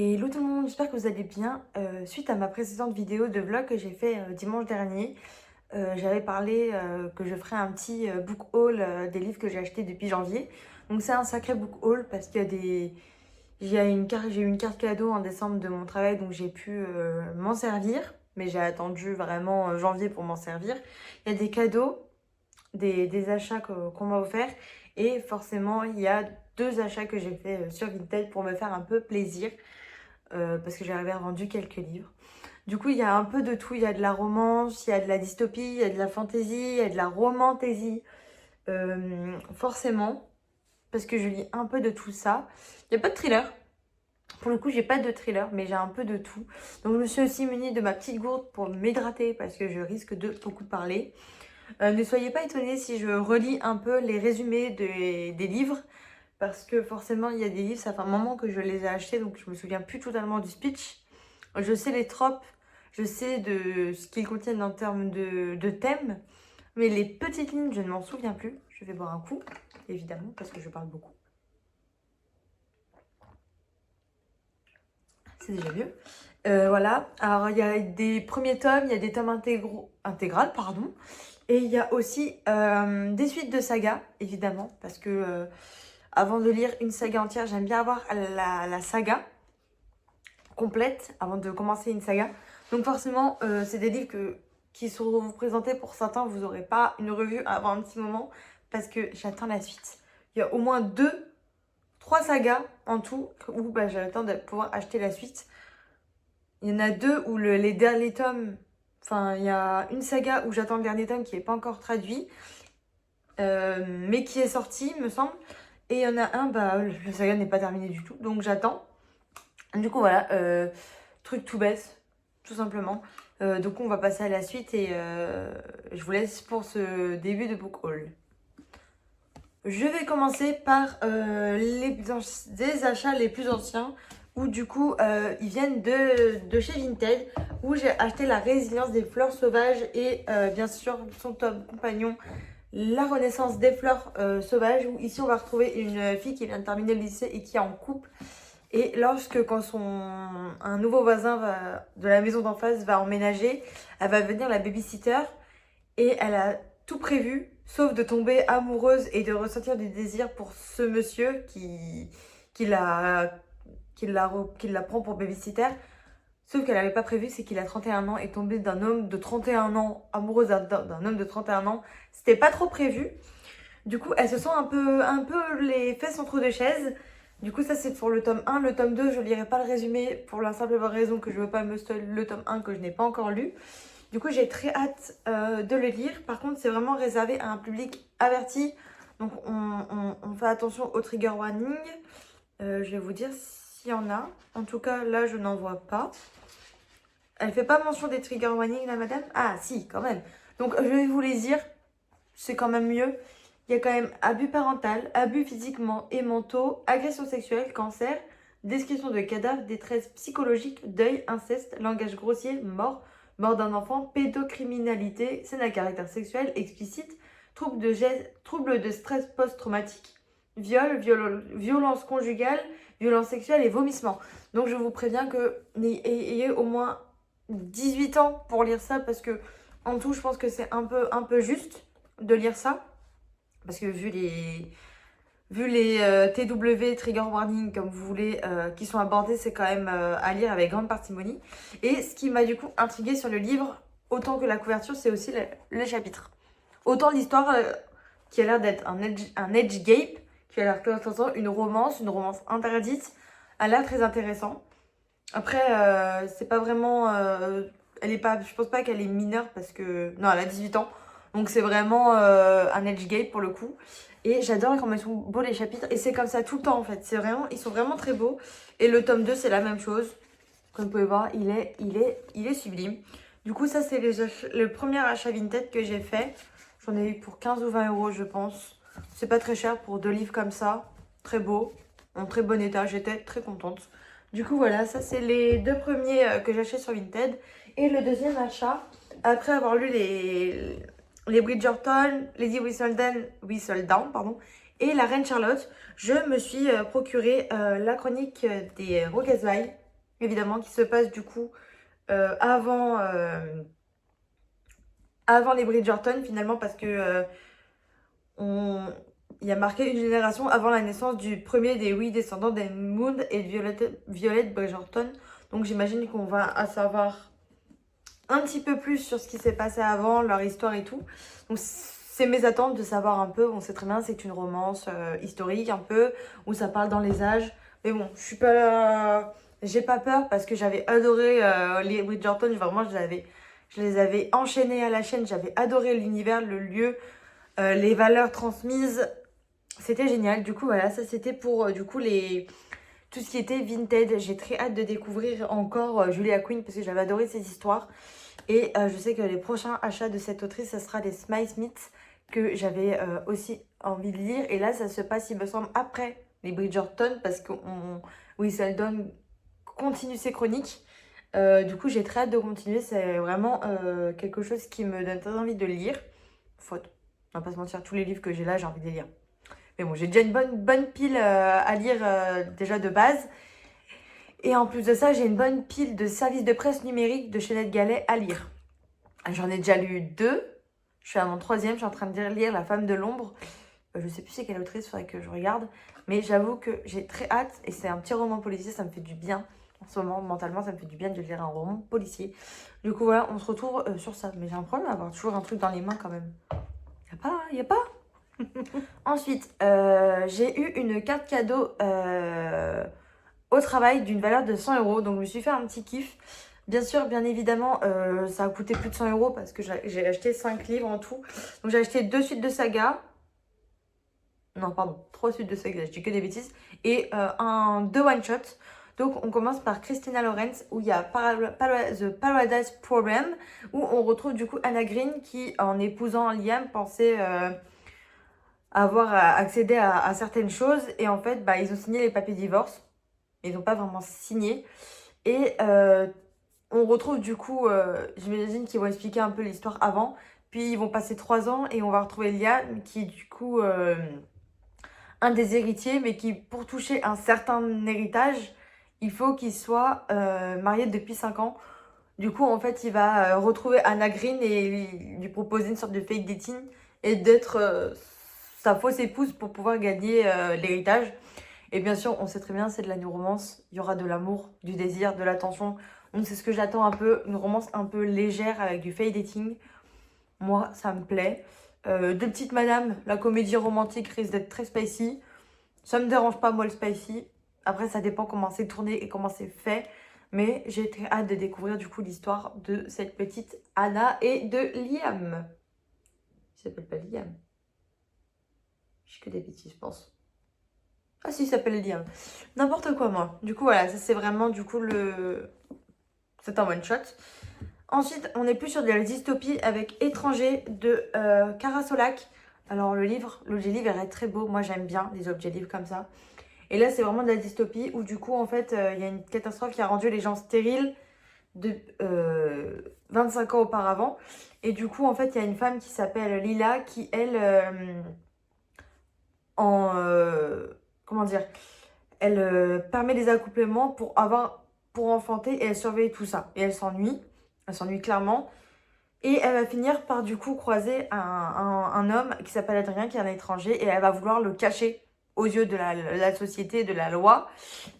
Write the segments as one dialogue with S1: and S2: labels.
S1: Hello tout le monde, j'espère que vous allez bien. Suite à ma précédente vidéo de vlog que j'ai fait dimanche dernier, j'avais parlé que je ferais un petit book haul des livres que j'ai achetés depuis janvier. Donc c'est un sacré book haul parce qu'il y a des... j'ai eu une carte cadeau en décembre de mon travail, donc j'ai pu m'en servir. Mais j'ai attendu vraiment janvier pour m'en servir. Il y a des cadeaux, des achats qu'on m'a offerts. Et forcément, il y a deux achats que j'ai fait sur Vinted pour me faire un peu plaisir. Parce que j'avais vendu quelques livres. Du coup, il y a un peu de tout. Il y a de la romance, il y a de la dystopie, il y a de la fantaisie, il y a de la romantaisie. Forcément, parce que je lis un peu de tout ça. Il n'y a pas de thriller. Pour le coup, j'ai pas de thriller, mais j'ai un peu de tout. Donc, je me suis aussi munie de ma petite gourde pour m'hydrater parce que je risque de beaucoup parler. Ne soyez pas étonnés si je relis un peu les résumés des livres. Parce que forcément, il y a des livres, ça fait un moment que je les ai achetés, donc je me souviens plus totalement du speech. Je sais les tropes, je sais de ce qu'ils contiennent en termes de thèmes, mais les petites lignes, je ne m'en souviens plus. Je vais boire un coup, évidemment, parce que je parle beaucoup. C'est déjà mieux. Voilà, alors il y a des premiers tomes, il y a des tomes intégrales, pardon. Et il y a aussi des suites de sagas, évidemment, parce que avant de lire une saga entière, j'aime bien avoir la saga complète avant de commencer une saga. Donc forcément, c'est des livres qui seront présentés pour certains. Vous n'aurez pas une revue avant un petit moment parce que j'attends la suite. Il y a au moins 3 sagas en tout où j'attends de pouvoir acheter la suite. Il y en a 2 où les derniers tomes... Enfin, il y a une saga où j'attends le dernier tome qui n'est pas encore traduit, mais qui est sorti, me semble. Et il y en a un, le saga n'est pas terminé du tout, donc j'attends. Du coup, voilà, truc tout bête, tout simplement. Donc, on va passer à la suite et je vous laisse pour ce début de book haul. Je vais commencer par des achats les plus anciens où du coup ils viennent de chez Vinted où j'ai acheté La Résilience des fleurs sauvages et bien sûr son tome compagnon La Renaissance des fleurs sauvages où ici on va retrouver une fille qui vient de terminer le lycée et qui est en couple. Et quand un nouveau voisin de la maison d'en face va emménager, elle va devenir la babysitter et elle a tout prévu, sauf de tomber amoureuse et de ressentir du désir pour ce monsieur qui la, qui la prend pour babysitter. Sauf qu'elle n'avait pas prévu, c'est qu'il a 31 ans et tomber d'un homme de 31 ans, amoureuse d'un homme de 31 ans, c'était pas trop prévu. Du coup, elle se sent un peu les fesses entre deux chaises. Du coup, ça c'est pour le tome 1. Le tome 2, je ne lirai pas le résumé pour la simple raison que je ne veux pas me spoiler le tome 1 que je n'ai pas encore lu. Du coup, j'ai très hâte de le lire. Par contre, c'est vraiment réservé à un public averti. Donc, on fait attention au trigger warning. Je vais vous dire s'il y en a. En tout cas, là, je n'en vois pas. Elle fait pas mention des trigger warning, la madame? Ah, si, quand même. Donc, je vais vous les dire. C'est quand même mieux. Il y a quand même abus parental, abus physiquement et mentaux, agression sexuelle, cancer, description de cadavres, détresse psychologique, deuil, inceste, langage grossier, mort d'un enfant, pédocriminalité, scène à caractère sexuel explicite, trouble de stress post-traumatique, violence conjugale, violence sexuelle et vomissement. Donc je vous préviens que ayez au moins 18 ans pour lire ça parce que en tout je pense que c'est un peu juste de lire ça. Parce que vu les TW, trigger warning, comme vous voulez, qui sont abordés, c'est quand même à lire avec grande parcimonie. Et ce qui m'a du coup intriguée sur le livre, autant que la couverture, c'est aussi les chapitres. Autant l'histoire qui a l'air d'être un edge gape, qui a l'air une romance interdite, a l'air très intéressant. Après, c'est pas vraiment... je pense pas qu'elle est mineure parce que... Non, elle a 18 ans. Donc c'est vraiment un edge gate pour le coup. Et j'adore quand ils sont beaux les chapitres. Et c'est comme ça tout le temps en fait. Ils sont vraiment très beaux. Et le tome 2 c'est la même chose. Comme vous pouvez voir, il est sublime. Du coup ça c'est le premier achat Vinted que j'ai fait. J'en ai eu pour 15 ou 20 euros je pense. C'est pas très cher pour 2 livres comme ça. Très beau. En très bon état. J'étais très contente. Du coup voilà, ça c'est les 2 premiers que j'achète sur Vinted. Et le deuxième achat, après avoir lu les Bridgerton, Lady Whistledown, pardon, et la Reine Charlotte, je me suis procuré la chronique des Roquesville. évidemment, qui se passe du coup avant, avant les Bridgerton, finalement, parce que on... il y a marqué une génération avant la naissance du premier des 8 descendants d'Edmund et de Violette Bridgerton. Donc j'imagine qu'on va à savoir un petit peu plus sur ce qui s'est passé avant, leur histoire et tout. Donc c'est mes attentes de savoir un peu. On sait très bien, c'est une romance historique un peu, où ça parle dans les âges. Mais bon, je suis pas... j'ai pas peur parce que j'avais adoré les Bridgerton. Vraiment, je les avais enchaînés à la chaîne. J'avais adoré l'univers, le lieu, les valeurs transmises. C'était génial. Du coup, voilà, ça c'était pour du coup tout ce qui était Vinted. J'ai très hâte de découvrir encore Julia Quinn parce que j'avais adoré ses histoires. Et je sais que les prochains achats de cette autrice, ça sera des Smile Smiths que j'avais aussi envie de lire. Et là, ça se passe, il me semble, après les Bridgerton parce que Whistledown continue ses chroniques. Du coup, j'ai très hâte de continuer. C'est vraiment quelque chose qui me donne très envie de lire. Faute. On va pas se mentir, tous les livres que j'ai là, j'ai envie de les lire. Mais bon, j'ai déjà une bonne pile à lire déjà de base. Et en plus de ça, j'ai une bonne pile de services de presse numérique de Chenette Gallet à lire. J'en ai déjà lu 2. Je suis à mon 3e. Je suis en train de lire La Femme de l'ombre. Je sais plus c'est quelle autrice, il faudrait que je regarde. Mais j'avoue que j'ai très hâte. Et c'est un petit roman policier, ça me fait du bien. En ce moment, mentalement, ça me fait du bien de lire un roman policier. Du coup, voilà, on se retrouve sur ça. Mais j'ai un problème à avoir toujours un truc dans les mains quand même. Y a pas Ensuite, j'ai eu une carte cadeau au travail d'une valeur de 100 euros. Donc, je me suis fait un petit kiff. Bien sûr, bien évidemment, ça a coûté plus de 100 euros parce que j'ai acheté 5 livres en tout. Donc, j'ai acheté 2 suites de saga. Non, pardon, 3 suites de saga, je dis que des bêtises. Et 2 one-shot. Donc, on commence par Christina Lorenz, où il y a The Paradise Problem, où on retrouve du coup Anna Green qui, en épousant Liam, pensait avoir accédé à certaines choses. Et en fait, bah, ils ont signé les papiers de divorce. Ils n'ont pas vraiment signé. Et on retrouve du coup, j'imagine qu'ils vont expliquer un peu l'histoire avant. Puis ils vont passer 3 ans et on va retrouver Liam qui est du coup un des héritiers, mais qui pour toucher un certain héritage, il faut qu'il soit marié depuis 5 ans. Du coup, en fait, il va retrouver Anna Green et lui proposer une sorte de fake dating et d'être sa fausse épouse pour pouvoir gagner l'héritage. Et bien sûr, on sait très bien, c'est de la new romance. Il y aura de l'amour, du désir, de l'attention. Donc c'est ce que j'attends un peu, une romance un peu légère avec du fake dating. Moi, ça me plaît. Deux petites madames, la comédie romantique risque d'être très spicy. Ça me dérange pas, moi, le spicy. Après, ça dépend comment c'est tourné et comment c'est fait. Mais j'ai très hâte de découvrir du coup l'histoire de cette petite Anna et de Liam. Il s'appelle pas Liam. Je suis que des bêtises, je pense. Ah si, il s'appelle Liam. N'importe quoi, moi. Du coup, voilà, ça c'est vraiment du coup c'est un one shot. Ensuite, on est plus sur de la dystopie avec Étranger de Cara Solac. Alors l'objet livre est très beau. Moi, j'aime bien les objets livres comme ça. Et là, c'est vraiment de la dystopie où du coup, en fait, il y a une catastrophe qui a rendu les gens stériles de 25 ans auparavant. Et du coup, en fait, il y a une femme qui s'appelle Lila qui, elle, comment dire, elle permet des accouplements pour enfanter et elle surveille tout ça. Et elle s'ennuie clairement. Et elle va finir par du coup croiser un homme qui s'appelle Adrien, qui est un étranger, et elle va vouloir le cacher aux yeux de la société, de la loi,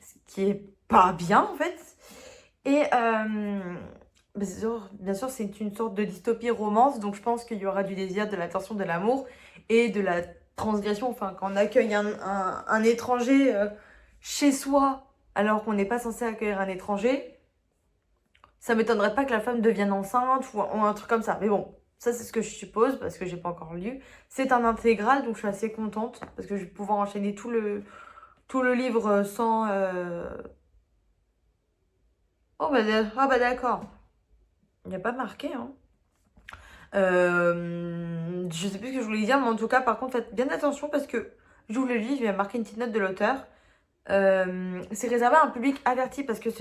S1: ce qui est pas bien en fait. Et bien sûr, c'est une sorte de dystopie romance, donc je pense qu'il y aura du désir, de l'attention, de l'amour et de la transgression. Enfin, quand on accueille un étranger chez soi, alors qu'on n'est pas censé accueillir un étranger, ça m'étonnerait pas que la femme devienne enceinte ou un truc comme ça. Mais bon, ça c'est ce que je suppose parce que j'ai pas encore lu. C'est un intégral, donc je suis assez contente parce que je vais pouvoir enchaîner tout le livre sans... Oh bah d'accord. Il n'y a pas marqué, hein. Je sais plus ce que je voulais dire, mais en tout cas, par contre, faites bien attention parce que j'ouvre le livre, il y a marqué une petite note de l'auteur. C'est réservé à un public averti parce que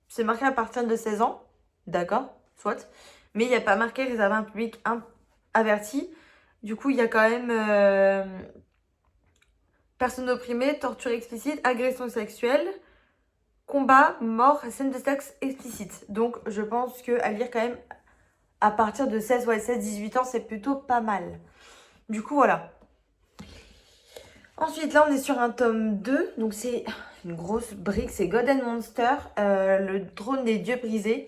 S1: c'est marqué à partir de 16 ans. D'accord, soit. Mais il n'y a pas marqué réservé à un public averti. Du coup, il y a quand même personnes opprimées, torture explicite, agression sexuelle. combat, mort, scène de sexe explicite. Donc je pense qu'à lire quand même à partir de 16, ouais, 16-18 ans, c'est plutôt pas mal. Du coup, voilà. Ensuite, là, on est sur un tome 2. Donc, c'est une grosse brique. C'est God and Monster, le trône des dieux brisés.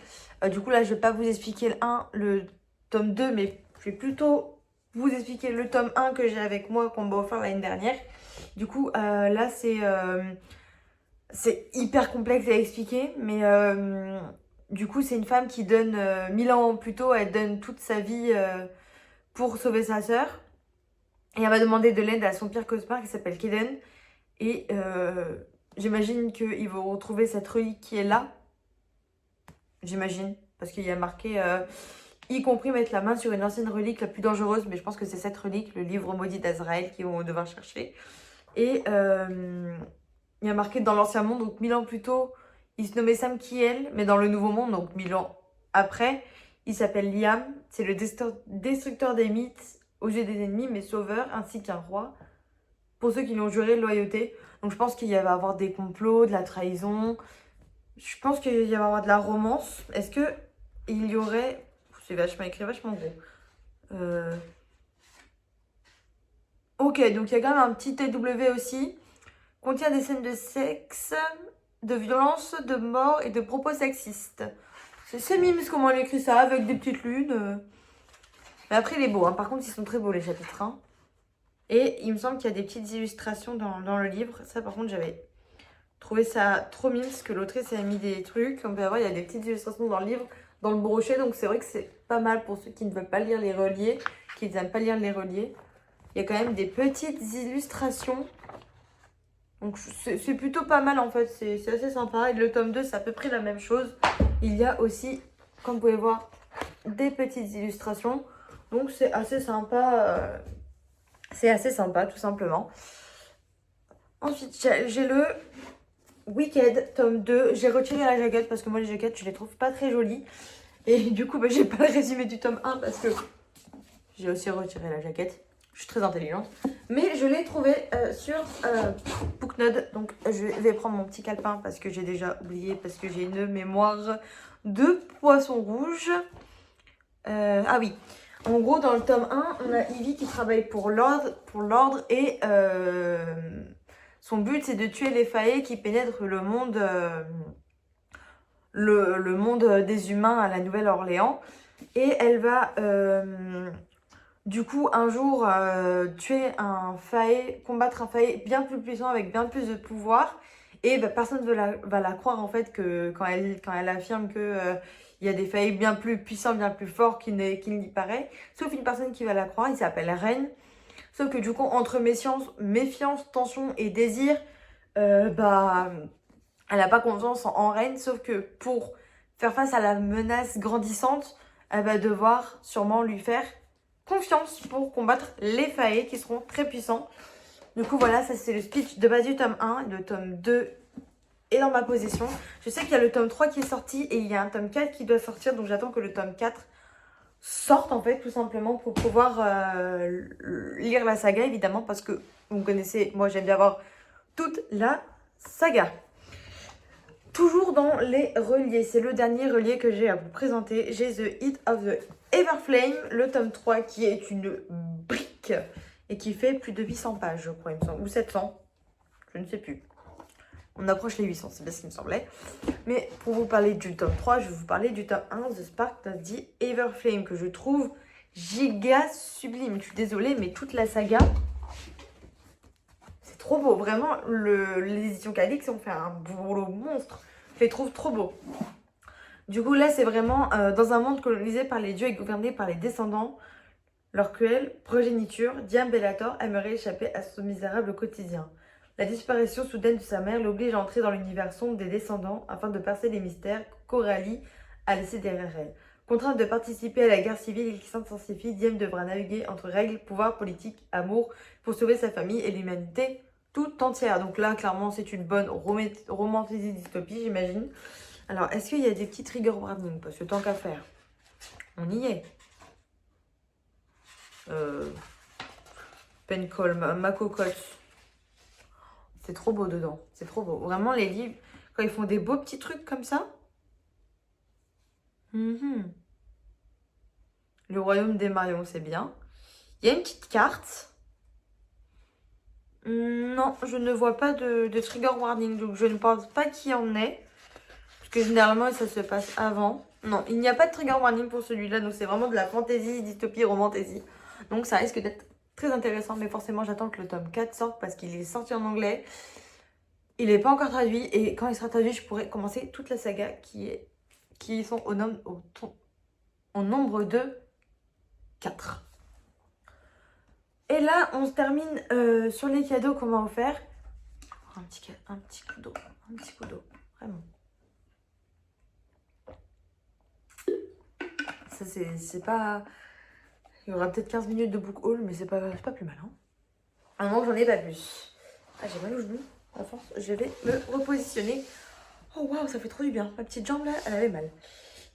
S1: Du coup, là, je ne vais pas vous expliquer le tome 2, mais je vais plutôt vous expliquer le tome 1 que j'ai avec moi, qu'on m'a offert l'année dernière. Du coup, là, c'est hyper complexe à expliquer, mais du coup, c'est une femme qui donne 1000 ans plus tôt, elle donne toute sa vie pour sauver sa sœur. Et elle va demander de l'aide à son pire cauchemar qui s'appelle Kaden. Et j'imagine qu'ils vont retrouver cette relique qui est là. J'imagine. Parce qu'il y a marqué, y compris mettre la main sur une ancienne relique la plus dangereuse. Mais je pense que c'est cette relique, le livre maudit d'Azraël, qu'ils vont devoir chercher. Et il y a marqué dans l'ancien monde, donc 1000 ans plus tôt, il se nommait Sam Kiel. Mais dans le nouveau monde, donc 1000 ans après, il s'appelle Liam. C'est le destructeur des mythes aux yeux des ennemis, mais sauveur, ainsi qu'un roi. Pour ceux qui lui ont juré de loyauté. Donc je pense qu'il va y avoir des complots, de la trahison. Je pense qu'il va y avoir de la romance. Est-ce que il y aurait... C'est vachement écrit, vachement gros. Ok, donc il y a quand même un petit TW aussi. Contient des scènes de sexe, de violence, de mort et de propos sexistes. C'est mimes comment elle écrit ça, avec des petites lunes. Mais après, il est beau. Hein. Par contre, ils sont très beaux les chapitres. Hein. Et il me semble qu'il y a des petites illustrations dans le livre. Ça, par contre, j'avais trouvé ça trop mignon parce que l'autrice a mis des trucs. On peut voir, il y a des petites illustrations dans le livre, dans le brochet. Donc, c'est vrai que c'est pas mal pour ceux qui ne veulent pas lire les reliés, qui n'aiment pas lire les reliés. Il y a quand même des petites illustrations. Donc, c'est plutôt pas mal en fait. C'est assez sympa. Et le tome 2, c'est à peu près la même chose. Il y a aussi, comme vous pouvez voir, des petites illustrations. Donc, c'est assez sympa. C'est assez sympa, tout simplement. Ensuite, j'ai le Wicked, tome 2. J'ai retiré la jaquette parce que moi, les jaquettes, je les trouve pas très jolies. Et du coup, j'ai pas le résumé du tome 1 parce que j'ai aussi retiré la jaquette. Je suis très intelligente. Mais je l'ai trouvé sur Booknode. Donc, je vais prendre mon petit calepin parce que j'ai déjà oublié, parce que j'ai une mémoire de poisson rouge. Ah oui. En gros, dans le tome 1, on a Ivy qui travaille pour l'ordre et son but, c'est de tuer les faillis qui pénètrent le monde, le monde des humains à la Nouvelle-Orléans. Et elle va, du coup, un jour, tuer un failli, combattre un failli bien plus puissant avec bien plus de pouvoir. Et bah, personne ne va la croire, en fait, que quand elle affirme que... il y a des faillis bien plus puissants, bien plus forts qu'il n'y paraît. Sauf une personne qui va la croire, il s'appelle Reine. Sauf que du coup, entre méfiance, tension et désir, bah, elle n'a pas confiance en Reine. Sauf que pour faire face à la menace grandissante, elle va devoir sûrement lui faire confiance pour combattre les faillis qui seront très puissants. Du coup, voilà, ça c'est le speech de base du tome 1. Le tome 2 est dans ma possession. Je sais qu'il y a le tome 3 qui est sorti et il y a un tome 4 qui doit sortir. Donc j'attends que le tome 4 sorte en fait, tout simplement pour pouvoir lire la saga évidemment. Parce que vous me connaissez, moi j'aime bien avoir toute la saga. Toujours dans les reliés, c'est le dernier relié que j'ai à vous présenter. J'ai The Heat of the Everflame, le tome 3 qui est une brique et qui fait plus de 800 pages, je crois, il me semble, ou 700, je ne sais plus. On approche les 800, c'est bien ce qui me semblait. Mais pour vous parler du tome 3, je vais vous parler du tome 1, The Spark of the Everflame, que je trouve giga sublime. Je suis désolée, mais toute la saga, c'est trop beau. Vraiment, les éditions Calix ont fait un boulot monstre. Je les trouve trop beaux. Du coup, là, c'est vraiment dans un monde colonisé par les dieux et gouverné par les descendants. Leur cruelle progéniture, Diane Bellator aimerait échapper à son misérable quotidien. La disparition soudaine de sa mère l'oblige à entrer dans l'univers sombre des descendants afin de percer les mystères qu'Aurélie a laissés derrière elle. Contrainte de participer à la guerre civile qui s'intensifie, Diane devra naviguer entre règles, pouvoir, politique, amour pour sauver sa famille et l'humanité tout entière. Donc là, clairement, c'est une bonne romantisée dystopie, j'imagine. Alors, est-ce qu'il y a des petits trigger warnings? Parce que tant qu'à faire, on y est. Pencol, ma cocotte. C'est trop beau dedans. C'est trop beau. Vraiment, les livres, Quand ils font des beaux petits trucs comme ça. Mhm. Le royaume des Marions, c'est bien. Il y a une petite carte. Non, je ne vois pas de trigger warning, donc je ne pense pas qu'il y en ait. Parce que généralement, ça se passe avant. Non, il n'y a pas de trigger warning pour celui-là, donc c'est vraiment de la fantasy, dystopie, romantasy. Donc ça risque d'être très intéressant, mais forcément, j'attends que le tome 4 sorte parce qu'il est sorti en anglais. Il n'est pas encore traduit, et quand il sera traduit, je pourrai commencer toute la saga qui sont au nombre de 4. Et là, on se termine sur les cadeaux qu'on m'a offert. Un petit coup d'eau, vraiment. Ça, c'est pas... Il y aura peut-être 15 minutes de book haul, mais c'est pas plus mal. Hein. À un moment, j'en ai pas plus. Ah, j'ai mal au genou. À force, je vais me repositionner. Oh, waouh, ça fait trop du bien. Ma petite jambe, là, elle avait mal.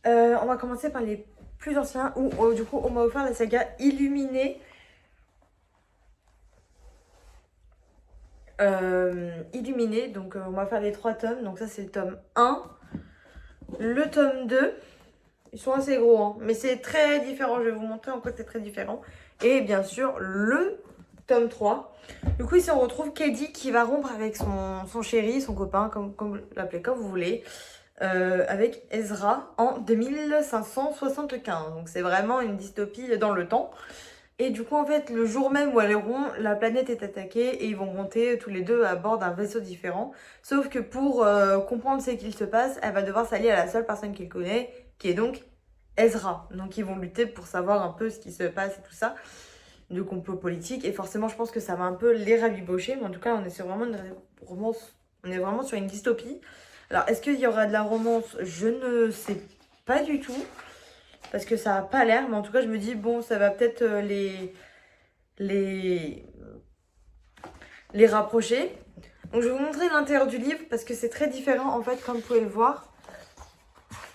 S1: On va commencer par les plus anciens, où, du coup, on m'a offert la saga Illuminée. Illuminé, donc on va faire les 3 tomes. Donc ça, c'est le tome 1. Le tome 2. Ils sont assez gros, hein, mais c'est très différent. Je vais vous montrer en quoi c'est très différent. Et bien sûr, le tome 3. Du coup, ici, on retrouve Katie qui va rompre avec son chéri, son copain, comme vous l'appelez, comme vous voulez, avec Ezra en 2575. Donc, c'est vraiment une dystopie dans le temps. Et du coup, en fait, le jour même où elles auront, la planète est attaquée et ils vont monter tous les deux à bord d'un vaisseau différent. Sauf que pour comprendre ce qu'il se passe, elle va devoir s'allier à la seule personne qu'elle connaît, qui est donc Ezra. Donc ils vont lutter pour savoir un peu ce qui se passe et tout ça, de complot politique. Et forcément, je pense que ça va un peu les rabibocher. Mais en tout cas, on est sur vraiment une romance, on est vraiment sur une dystopie. Alors, est-ce qu'il y aura de la romance? Je ne sais pas du tout. Parce que ça n'a pas l'air, mais en tout cas, je me dis, bon, ça va peut-être les rapprocher. Donc, je vais vous montrer l'intérieur du livre parce que c'est très différent, en fait, comme vous pouvez le voir.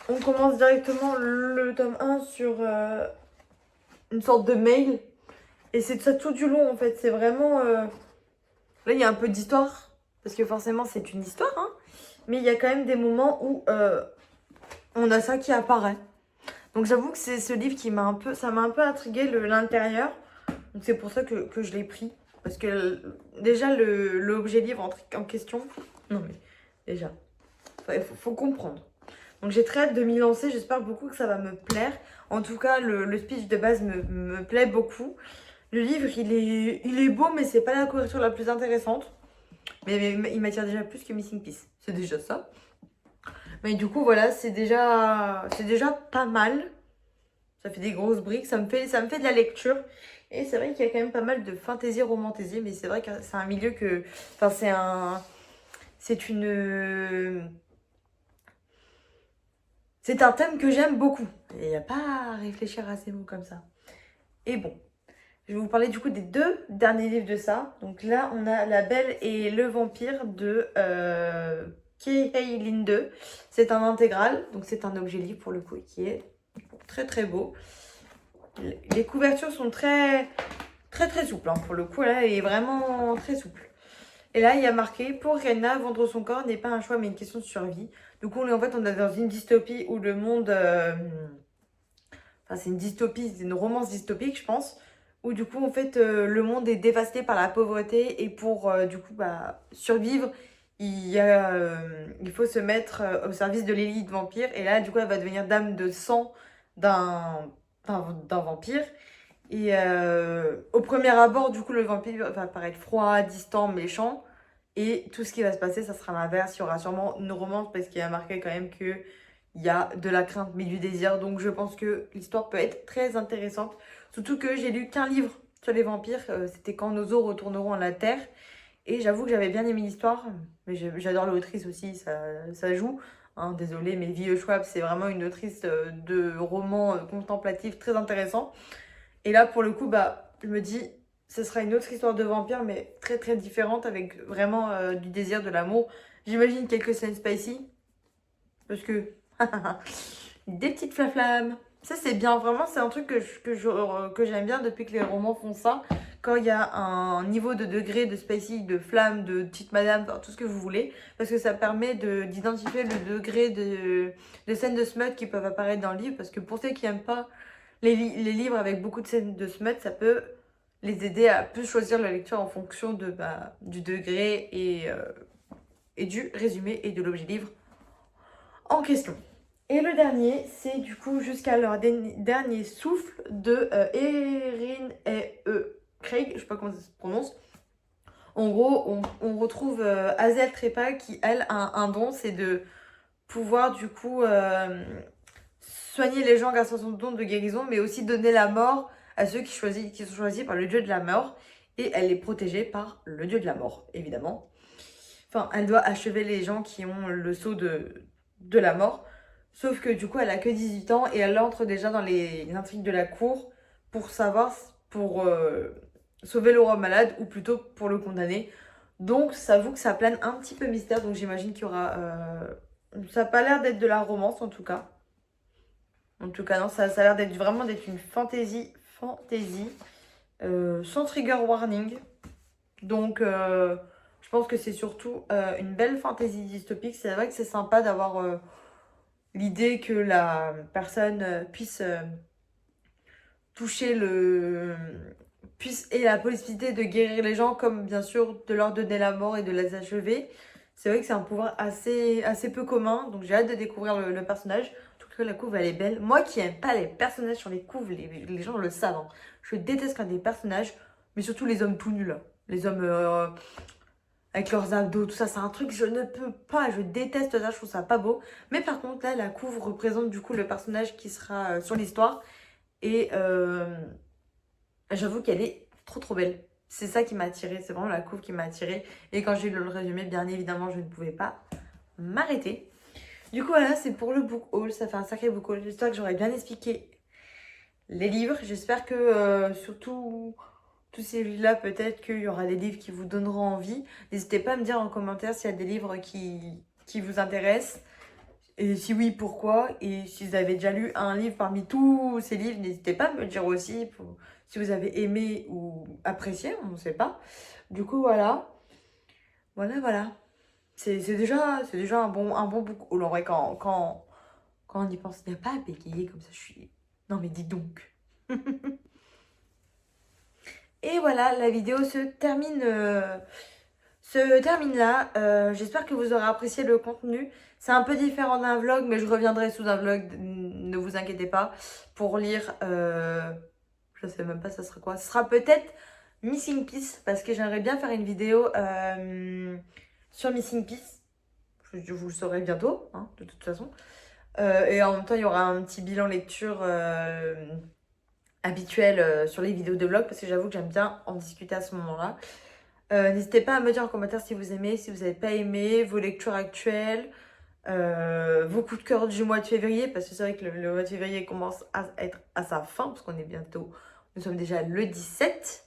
S1: On commence directement le tome 1 sur une sorte de mail. Et c'est ça tout du long, en fait. C'est vraiment... Là, il y a un peu d'histoire. Parce que forcément, c'est une histoire, hein. Mais il y a quand même des moments où on a ça qui apparaît. Donc j'avoue que c'est ce livre qui ça m'a un peu intrigué l'intérieur. Donc c'est pour ça que je l'ai pris. Parce que déjà l'objet livre en question, non mais déjà, faut comprendre. Donc j'ai très hâte de m'y lancer, j'espère beaucoup que ça va me plaire. En tout cas, le speech de base me plaît beaucoup. Le livre, il est beau, mais c'est pas la couverture la plus intéressante. Mais il m'attire déjà plus que Missing Piece. C'est déjà ça. Mais du coup, voilà, c'est déjà pas mal. Ça fait des grosses briques, ça me fait de la lecture. Et c'est vrai qu'il y a quand même pas mal de fantaisie, romantasy, mais c'est vrai que c'est un milieu que... Enfin, c'est un thème que j'aime beaucoup. Il n'y a pas à réfléchir à ces mots comme ça. Et bon, je vais vous parler du coup des 2 derniers livres de ça. Donc là, on a La Belle et le Vampire de Kei Lin. C'est un intégral, donc c'est un objet livre pour le coup qui est très très beau. Les couvertures sont très souples, hein, pour le coup, là, elle est vraiment très souple. Et là, il y a marqué, pour Rihanna, vendre son corps n'est pas un choix, mais une question de survie. Du coup, en fait, on est dans une dystopie où le monde... Enfin, c'est une dystopie, c'est une romance dystopique, je pense. Où du coup, en fait, le monde est dévasté par la pauvreté. Et pour, du coup, survivre, il faut se mettre au service de l'élite vampire. Et là, du coup, elle va devenir dame de sang d'un vampire. Et au premier abord, du coup, le vampire va paraître froid, distant, méchant. Et tout ce qui va se passer, ça sera l'inverse. Il y aura sûrement une romance parce qu'il y a marqué quand même que il y a de la crainte mais du désir. Donc je pense que l'histoire peut être très intéressante. Surtout que j'ai lu qu'un livre sur les vampires. C'était Quand nos os retourneront à la Terre. Et j'avoue que j'avais bien aimé l'histoire. Mais j'adore l'autrice aussi, ça joue. Hein, désolée, mais Vie Schwab, c'est vraiment une autrice de romans contemplatifs très intéressant. Et là, pour le coup, je me dis, ce sera une autre histoire de vampire, mais très très différente, avec vraiment du désir, de l'amour. J'imagine quelques scènes spicy, parce que des petites flaflammes. Ça, c'est bien, vraiment, c'est un truc que j'aime bien depuis que les romans font ça. quand il y a un niveau de degré de spicy, de flamme, de petite madame, enfin, tout ce que vous voulez, parce que ça permet d'identifier le degré de scènes de smut qui peuvent apparaître dans le livre, parce que pour ceux qui n'aiment pas les livres avec beaucoup de scènes de smut, ça peut les aider à plus choisir la lecture en fonction du degré et du résumé et de l'objet livre en question. Et le dernier, c'est du coup jusqu'à leur dernier souffle de Erin et Craig, je sais pas comment ça se prononce. En gros, on retrouve Hazel Trepa qui, elle, a un don, c'est de pouvoir du coup soigner les gens grâce à son don de guérison, mais aussi donner la mort à ceux qui sont choisis par le dieu de la mort. Et elle est protégée par le dieu de la mort, évidemment. Enfin, elle doit achever les gens qui ont le sceau de la mort. Sauf que du coup, elle a que 18 ans et elle entre déjà dans les intrigues de la cour pour sauver le roi malade ou plutôt pour le condamner. Donc, ça avoue que ça plane un petit peu mystère. Donc, j'imagine qu'il y aura. Ça n'a pas l'air d'être de la romance en tout cas. En tout cas, non, ça a l'air d'être vraiment d'être une fantasy sans trigger warning. Donc, je pense que c'est surtout une belle fantasy dystopique. C'est vrai que c'est sympa d'avoir l'idée que la personne puisse toucher ait la possibilité de guérir les gens, comme bien sûr de leur donner la mort et de les achever. C'est vrai que c'est un pouvoir assez peu commun, donc j'ai hâte de découvrir le personnage. En tout cas, la couve, elle est belle. Moi qui aime pas les personnages sur les couves, les gens le savent, hein. Je déteste quand des personnages, mais surtout les hommes tout nuls, là. Les hommes avec leurs abdos, tout ça, c'est un truc, je ne peux pas, je déteste ça, je trouve ça pas beau. Mais par contre, là, la couve représente du coup le personnage qui sera sur l'histoire. Et j'avoue qu'elle est trop belle. C'est ça qui m'a attirée, c'est vraiment la couve qui m'a attirée. Et quand j'ai lu le résumé, bien évidemment, je ne pouvais pas m'arrêter. Du coup, voilà, c'est pour le book haul. Ça fait un sacré book haul. J'espère que j'aurais bien expliqué les livres. J'espère que surtout tous ces livres-là, peut-être qu'il y aura des livres qui vous donneront envie. N'hésitez pas à me dire en commentaire s'il y a des livres qui vous intéressent. Et si oui, pourquoi? Et si vous avez déjà lu un livre parmi tous ces livres, n'hésitez pas à me le dire aussi si vous avez aimé ou apprécié, on ne sait pas. Du coup, voilà. Voilà. C'est déjà un bon book haul. En vrai, quand on y pense, il n'y a pas à bégayer comme ça, je suis... Non mais dis donc. Et voilà, la vidéo se termine là. J'espère que vous aurez apprécié le contenu. C'est un peu différent d'un vlog, mais je reviendrai sous un vlog, ne vous inquiétez pas, pour lire, je sais même pas ça sera quoi. Ce sera peut-être Missing Piece, parce que j'aimerais bien faire une vidéo sur Missing Piece. Je vous le saurai bientôt, hein, de toute façon. Et en même temps, il y aura un petit bilan lecture habituel sur les vidéos de vlog, parce que j'avoue que j'aime bien en discuter à ce moment-là. N'hésitez pas à me dire en commentaire si vous aimez, si vous n'avez pas aimé, vos lectures actuelles, vos coups de cœur du mois de février, parce que c'est vrai que le mois de février commence à être à sa fin, parce qu'on est bientôt, nous sommes déjà le 17.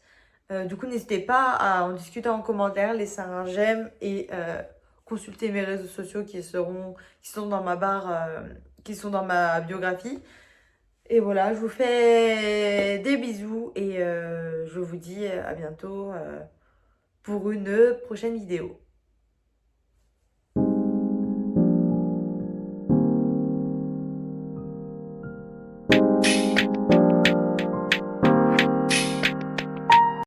S1: Du coup, n'hésitez pas à en discuter en commentaire, laisser un j'aime et consulter mes réseaux sociaux qui sont dans ma barre, qui sont dans ma biographie. Et voilà, je vous fais des bisous et je vous dis à bientôt pour une prochaine vidéo.